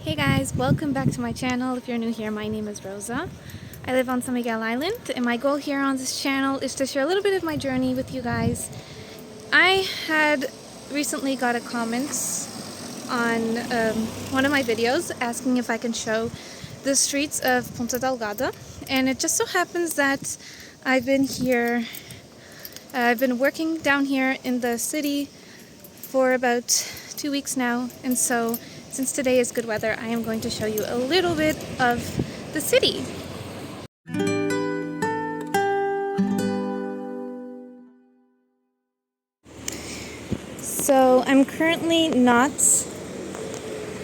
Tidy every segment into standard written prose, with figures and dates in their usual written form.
Hey guys, welcome back to my channel. If you're new here, my name is Rosa. I live on San Miguel Island, and my goal here on this channel is to share a little bit of my journey with you guys. I had recently got a comment on one of my videos asking if I can show the streets of Ponta Delgada, and it just so happens that I've been working down here in the city for about 2 weeks now, and so since today is good weather, I am going to show you a little bit of the city. So I'm currently not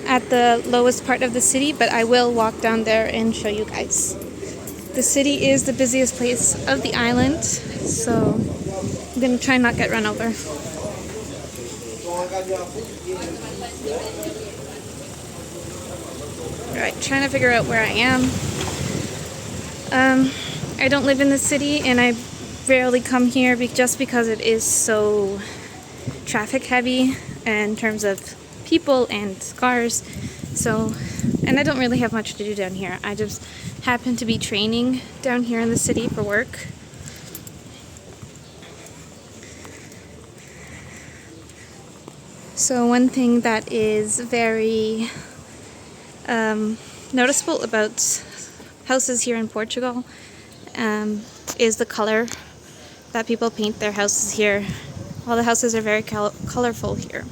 at the lowest part of the city, but I will walk down there and show you guys. The city is the busiest place of the island, so I'm going to try not get run over. Alright, trying to figure out where I am. I don't live in the city, and I rarely come here just because it is so traffic heavy in terms of people and cars. So, and I don't really have much to do down here. I just happen to be training down here in the city for work. So one thing that is very noticeable about houses here in Portugal is the color that people paint their houses here. All the houses are very colorful here.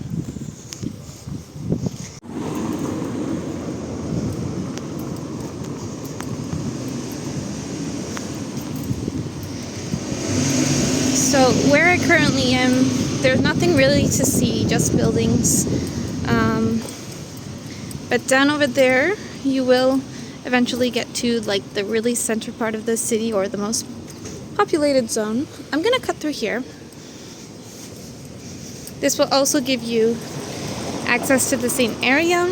So where I currently am, there's nothing really to see, just buildings. But down over there, you will eventually get to like the really center part of the city, or the most populated zone. I'm gonna cut through here. This will also give you access to the same area.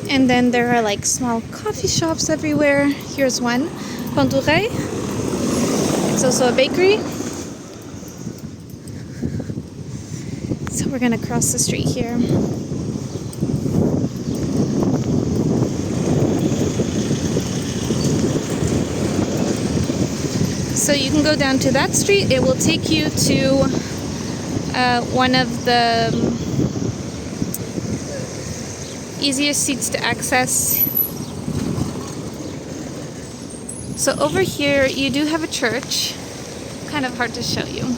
And then there are like small coffee shops everywhere. Here's one, Ponta Delgada. It's also a bakery. So we're gonna cross the street here. So you can go down to that street. It will take you to one of the easiest seats to access. So over here you do have a church. Kind of hard to show you.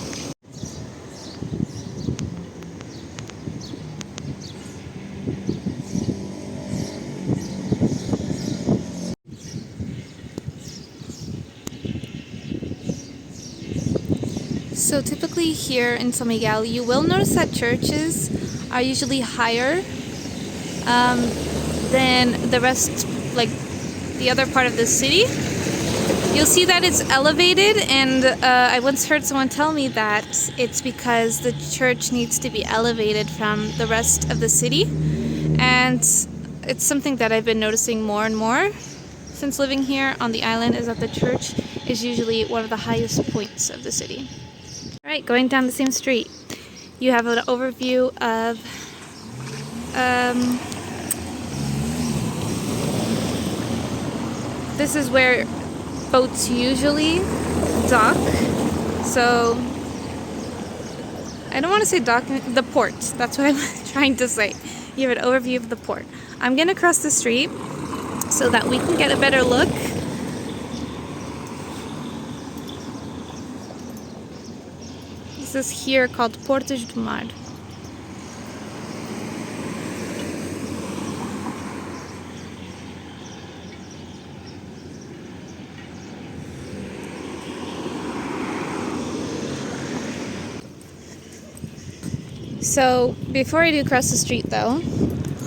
So typically here in San Miguel, you will notice that churches are usually higher than the rest, like the other part of the city. You'll see that it's elevated, and I once heard someone tell me that it's because the church needs to be elevated from the rest of the city, and it's something that I've been noticing more and more since living here on the island, is that the church is usually one of the highest points of the city. Alright, going down the same street, you have an overview of this is where boats usually dock. So I don't want to say dock, the port. That's what I'm trying to say. You have an overview of the port. I'm gonna cross the street so that we can get a better look. This is here called Portas do Mar. So before I do cross the street though,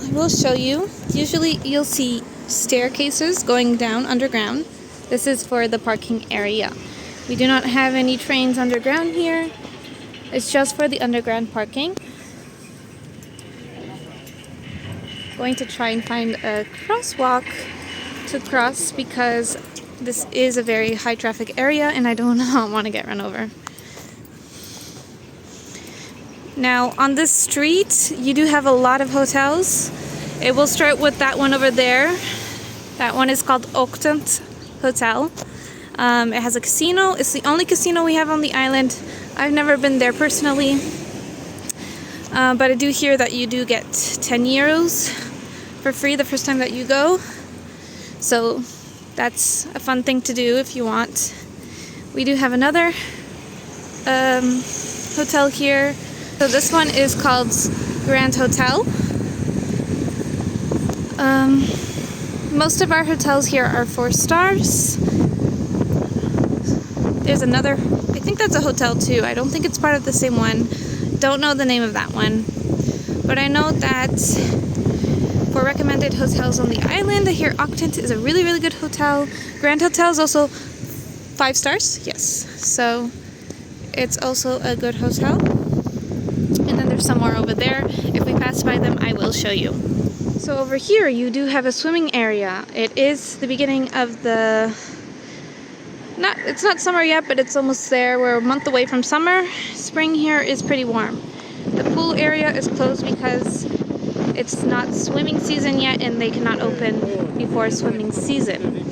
I will show you. Usually you'll see staircases going down underground. This is for the parking area. We do not have any trains underground here. It's just for the underground parking. Going to try and find a crosswalk to cross because this is a very high traffic area and I do not want to get run over. Now on this street you do have a lot of hotels. It will start with that one over there. That one is called Octant Hotel. It has a casino. It's the only casino we have on the island. I've never been there personally, but I do hear that you do get 10 euros for free the first time that you go. So that's a fun thing to do if you want. We do have another hotel here. So this one is called Grand Hotel. Most of our hotels here are 4 stars. There's another, I think that's a hotel too. I don't think it's part of the same one. Don't know the name of that one. But I know that for recommended hotels on the island, I hear Octant is a really, really good hotel. Grand Hotel is also 5 stars, yes. So it's also a good hotel. And then there's some more over there. If we pass by them, I will show you. So over here, you do have a swimming area. It is the beginning of the... It's not summer yet, but it's almost there. We're a month away from summer. Spring here is pretty warm. The pool area is closed because it's not swimming season yet and they cannot open before swimming season.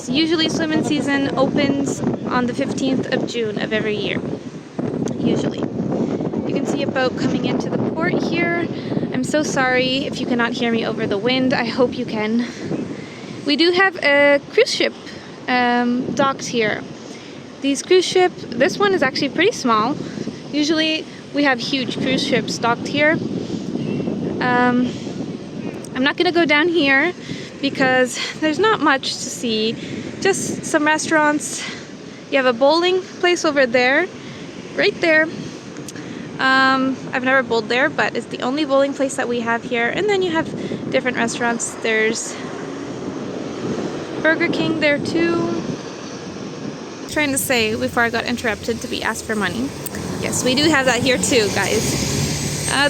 Usually swimming season opens on the 15th of June of every year. Usually. You can see a boat coming into the port here. I'm so sorry if you cannot hear me over the wind. I hope you can. We do have a cruise ship docked here. These cruise ship, this one is actually pretty small. Usually we have huge cruise ships docked here. I'm not gonna go down here because there's not much to see. Just some restaurants. You have a bowling place over there, right there. I've never bowled there, but it's the only bowling place that we have here. And then you have different restaurants. There's Burger King there too. Trying to say before I got interrupted to be asked for money. Yes, we do have that here too, guys.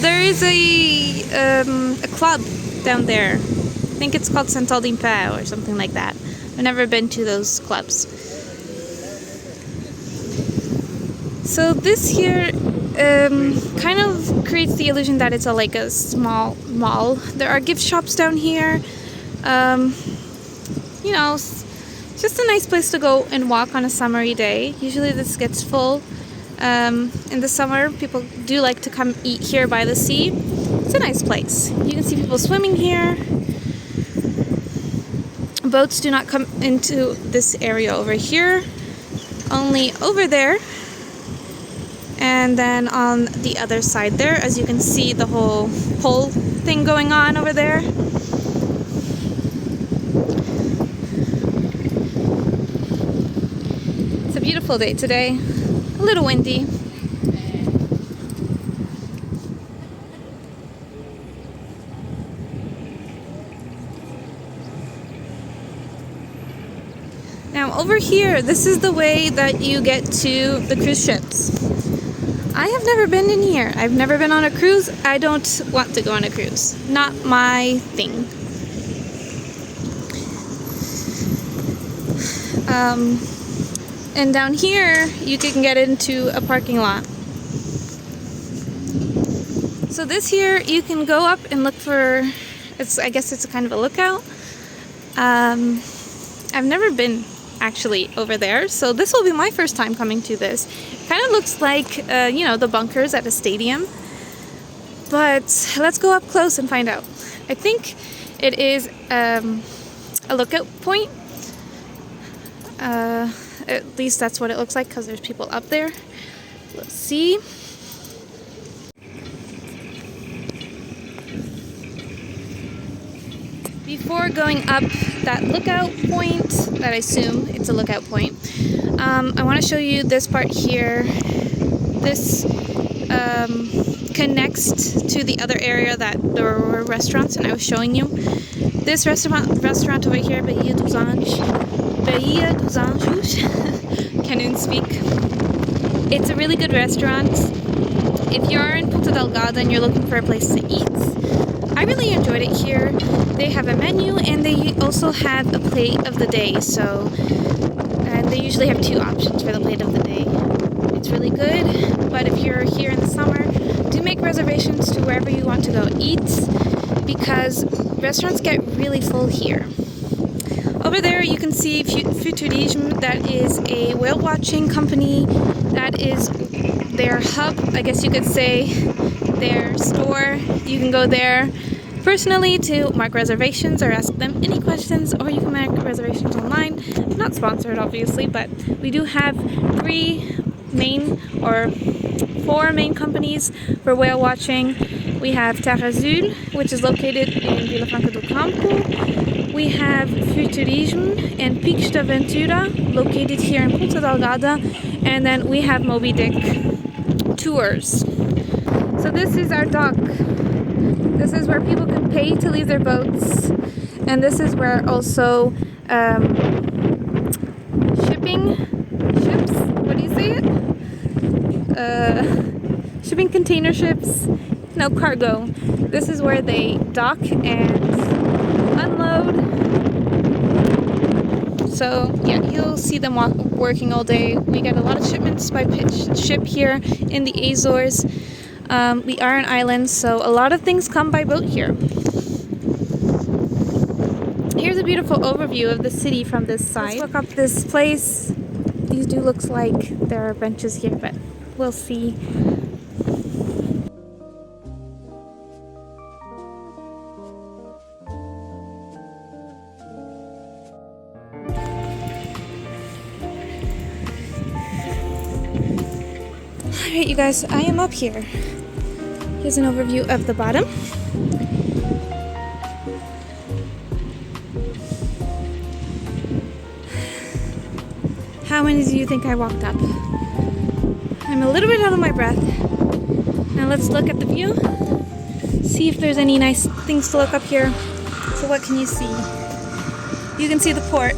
There is a club down there. I think it's called Santal d'Impé or something like that. I've never been to those clubs. So this here kind of creates the illusion that it's like a small mall. There are gift shops down here. You know, it's just a nice place to go and walk on a summery day. Usually this gets full. In the summer, people do like to come eat here by the sea. It's a nice place. You can see people swimming here. Boats do not come into this area over here, only over there. And then on the other side there, as you can see, the whole pole thing going on over there. It's a beautiful day today. A little windy. Now over here, this is the way that you get to the cruise ships. I have never been in here. I've never been on a cruise. I don't want to go on a cruise. Not my thing. And down here, you can get into a parking lot. So this here, you can go up and look for, I guess it's a kind of a lookout. I've never been actually over there, so this will be my first time coming to this. It kind of looks like, you know, the bunkers at a stadium. But let's go up close and find out. I think it is a lookout point. At least that's what it looks like because there's people up there. Let's see. Before going up that lookout point, that I assume it's a lookout point, I want to show you this part here. This connects to the other area that there were restaurants and I was showing you. This restaurant over here, Bahia dos Anjos, can't even speak. It's a really good restaurant. If you're in Ponta Delgada and you're looking for a place to eat, I really enjoyed it here. They have a menu and they also have a plate of the day. And they usually have 2 options for the plate of the day. It's really good, but if you're here in the summer, do make reservations to wherever you want to go eat, because restaurants get really full here. Over there you can see Futurisme. That is a whale watching company. That is their hub, I guess you could say, their store. You can go there personally to mark reservations or ask them any questions, or you can mark reservations online. Not sponsored obviously, but we do have four main companies for whale watching. We have Terra Azul, which is located in Vilafranca do Campo. We have Futurisme and Picos da Ventura, located here in Ponta Delgada. And then we have Moby Dick Tours. So this is our dock. This is where people can pay to leave their boats. And this is where also shipping container ships, no, cargo. This is where they dock and unload. So yeah, you'll see them working all day. We get a lot of shipments by ship here in the Azores. We are an island, so a lot of things come by boat here. Here's a beautiful overview of the city from this side. Let's look up this place. These do look like there are benches here, but we'll see. Alright, you guys, I am up here. Here's an overview of the bottom. How many do you think I walked up? I'm a little bit out of my breath. Now let's look at the view. See if there's any nice things to look up here. So what can you see? You can see the port.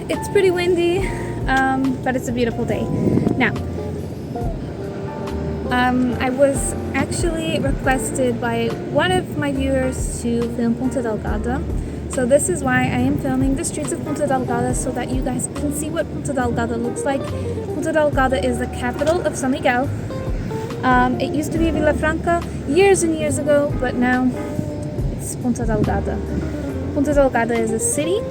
It's pretty windy, but it's a beautiful day. Now, I was actually requested by one of my viewers to film Ponta Delgada. So this is why I am filming the streets of Ponta Delgada, so that you guys can see what Ponta Delgada looks like. Ponta Delgada is the capital of São Miguel. It used to be Vilafranca years and years ago, but now it's Ponta Delgada. Ponta Delgada is a city.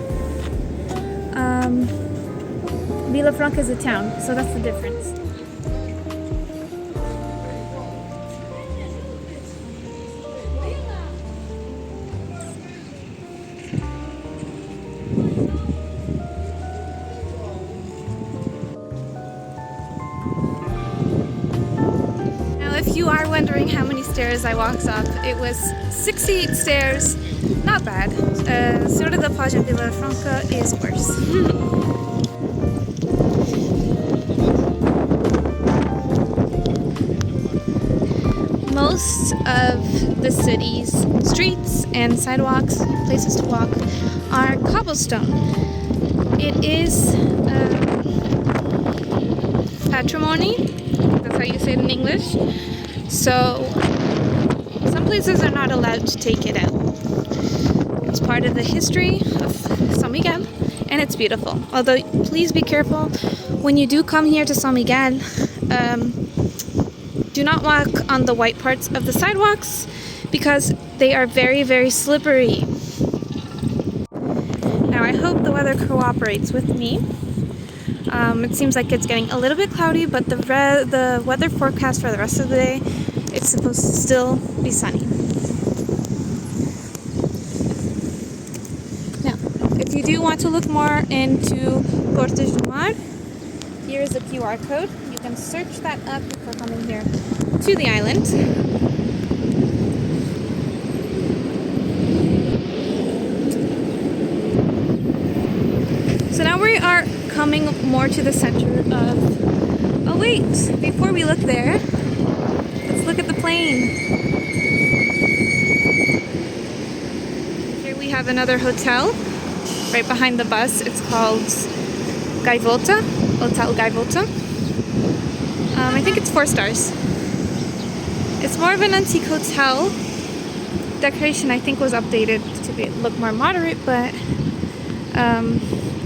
Vilafranca is a town, so that's the difference. Now, if you are wondering how many stairs I walked up, it was 68 stairs. Not bad. Sort of the Plage de Vilafranca is worse. Most of the city's streets and sidewalks, places to walk, are cobblestone. It is patrimony, that's how you say it in English. So some places are not allowed to take it out. It's part of the history of São Miguel, and it's beautiful. Although, please be careful when you do come here to São Miguel. Do not walk on the white parts of the sidewalks because they are very, very slippery. Now, I hope the weather cooperates with me. It seems like it's getting a little bit cloudy, but the weather forecast for the rest of the day, it's supposed to still be sunny. Now, if you do want to look more into Portas do Mar, here is a QR code. You can search that up before coming here to the island. So now we are coming more to the center of... Oh wait, before we look there, let's look at the plane. Here we have another hotel right behind the bus. It's called Gaivota. Hotel Gaivota. I think it's 4 stars. It's more of an antique hotel. Decoration I think was updated to look more moderate, but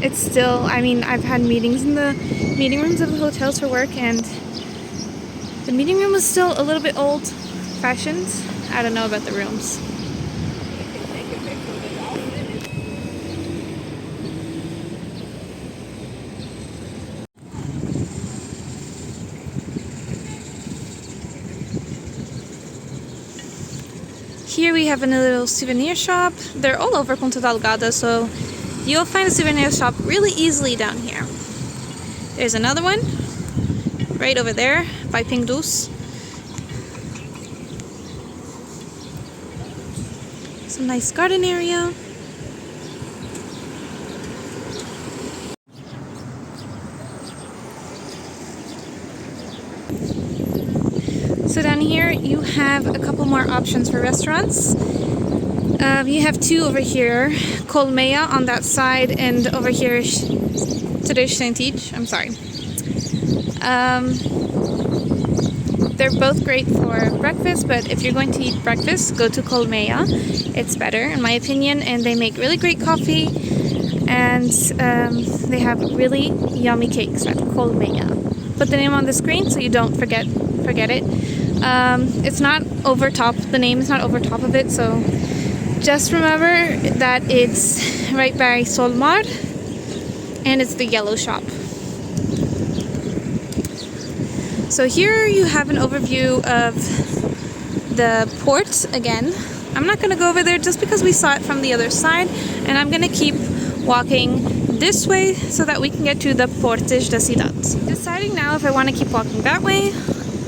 it's still, I mean, I've had meetings in the meeting rooms of the hotels for work, and the meeting room was still a little bit old-fashioned. I don't know about the rooms. Here we have a little souvenir shop. They're all over Ponta Delgada, so you'll find a souvenir shop really easily down here. There's another one right over there by Pingdus. Some nice garden area. So down here you have a couple more options for restaurants. You have 2 over here, Colmeia on that side, and over here Tradition-ShareAlike. I'm sorry. They're both great for breakfast, but if you're going to eat breakfast, go to Colmeia. It's better in my opinion, and they make really great coffee, and they have really yummy cakes at Colmeia. Put the name on the screen so you don't forget it. It's not over top, the name is not over top of it, so just remember that it's right by Solmar, and it's the yellow shop. So here you have an overview of the port again. I'm not going to go over there just because we saw it from the other side, and I'm going to keep walking this way so that we can get to the Portes da Cidade. Deciding now if I want to keep walking that way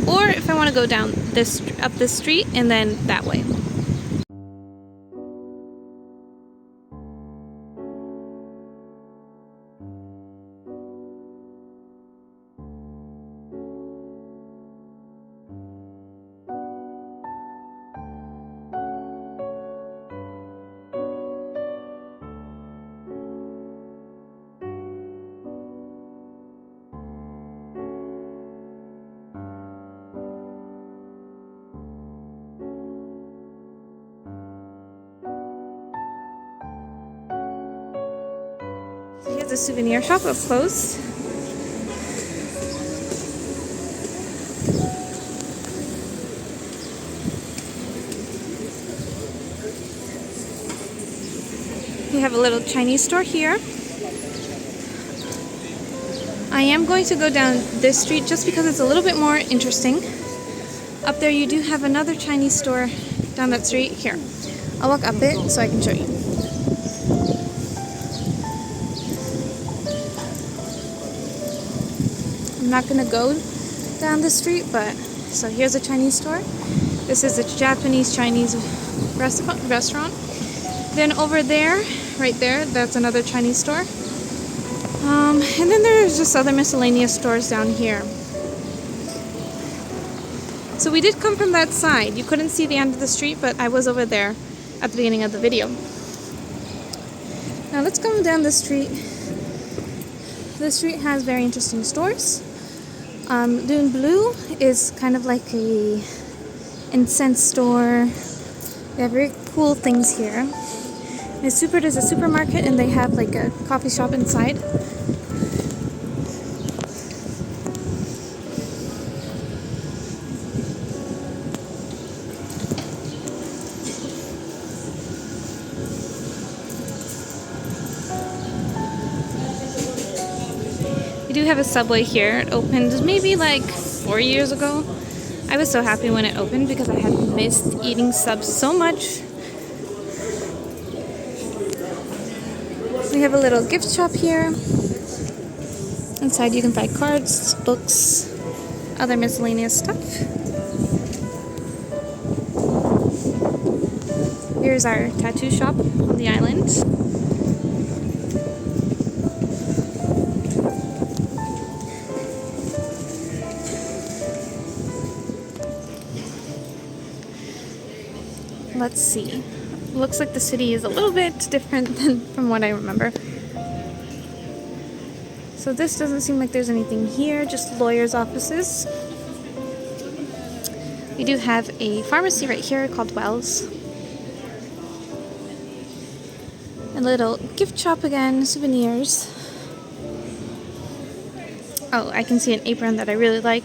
or if I want to go down up this street and then that way. So here's the souvenir shop up close. We have a little Chinese store here. I am going to go down this street just because it's a little bit more interesting. Up there you do have another Chinese store down that street. Here, I'll walk up it so I can show you. I'm not gonna go down the street, but so here's a Chinese store. This is a Japanese Chinese restaurant. Then over there, right there, that's another Chinese store. And then there's just other miscellaneous stores down here. So we did come from that side. You couldn't see the end of the street, but I was over there at the beginning of the video. Now let's come down the street. The street has very interesting stores. Dune Blue is kind of like a incense store. They have very cool things here. Supert is a supermarket, and they have like a coffee shop inside. We do have a Subway here. It opened maybe like 4 years ago. I was so happy when it opened because I had missed eating subs so much. We have a little gift shop here. Inside you can buy cards, books, other miscellaneous stuff. Here's our tattoo shop on the island. Let's see. Looks like the city is a little bit different than from what I remember. So this doesn't seem like there's anything here, just lawyers' offices. We do have a pharmacy right here called Wells. A little gift shop again, souvenirs. Oh, I can see an apron that I really like.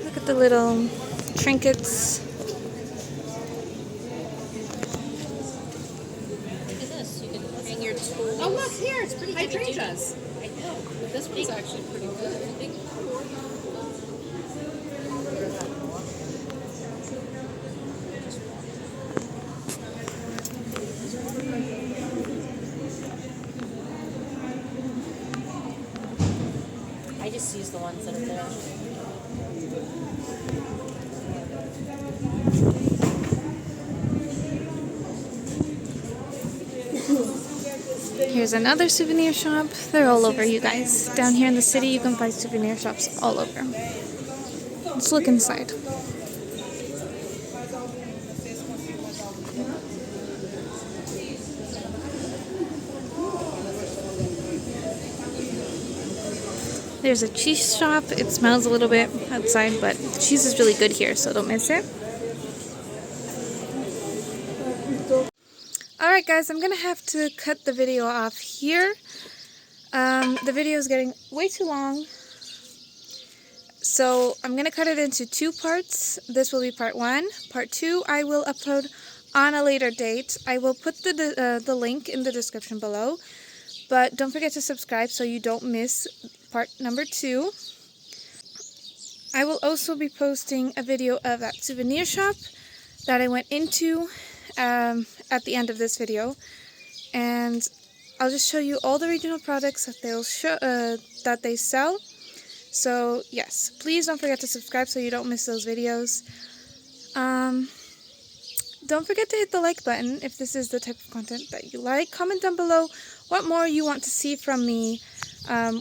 Look at the little trinkets. Oh, look here, it's pretty hydrangeas. I know, but this one's actually pretty good. I just use the ones that are there. Here's another souvenir shop. They're all over, you guys. Down here in the city, you can find souvenir shops all over. Let's look inside. There's a cheese shop. It smells a little bit outside, but cheese is really good here, so don't miss it. Alright guys, I'm gonna have to cut the video off here. The video is getting way too long, so I'm gonna cut it into 2 parts. This will be part 1. Part 2 I will upload on a later date. I will put the link in the description below, but don't forget to subscribe so you don't miss part number 2. I will also be posting a video of that souvenir shop that I went into at the end of this video, and I'll just show you all the regional products that that they sell. So yes, please don't forget to subscribe so you don't miss those videos. Don't forget to hit the like button if this is the type of content that you like. Comment down below what more you want to see from me,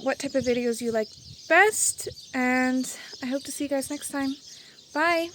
what type of videos you like best, and I hope to see you guys next time. Bye!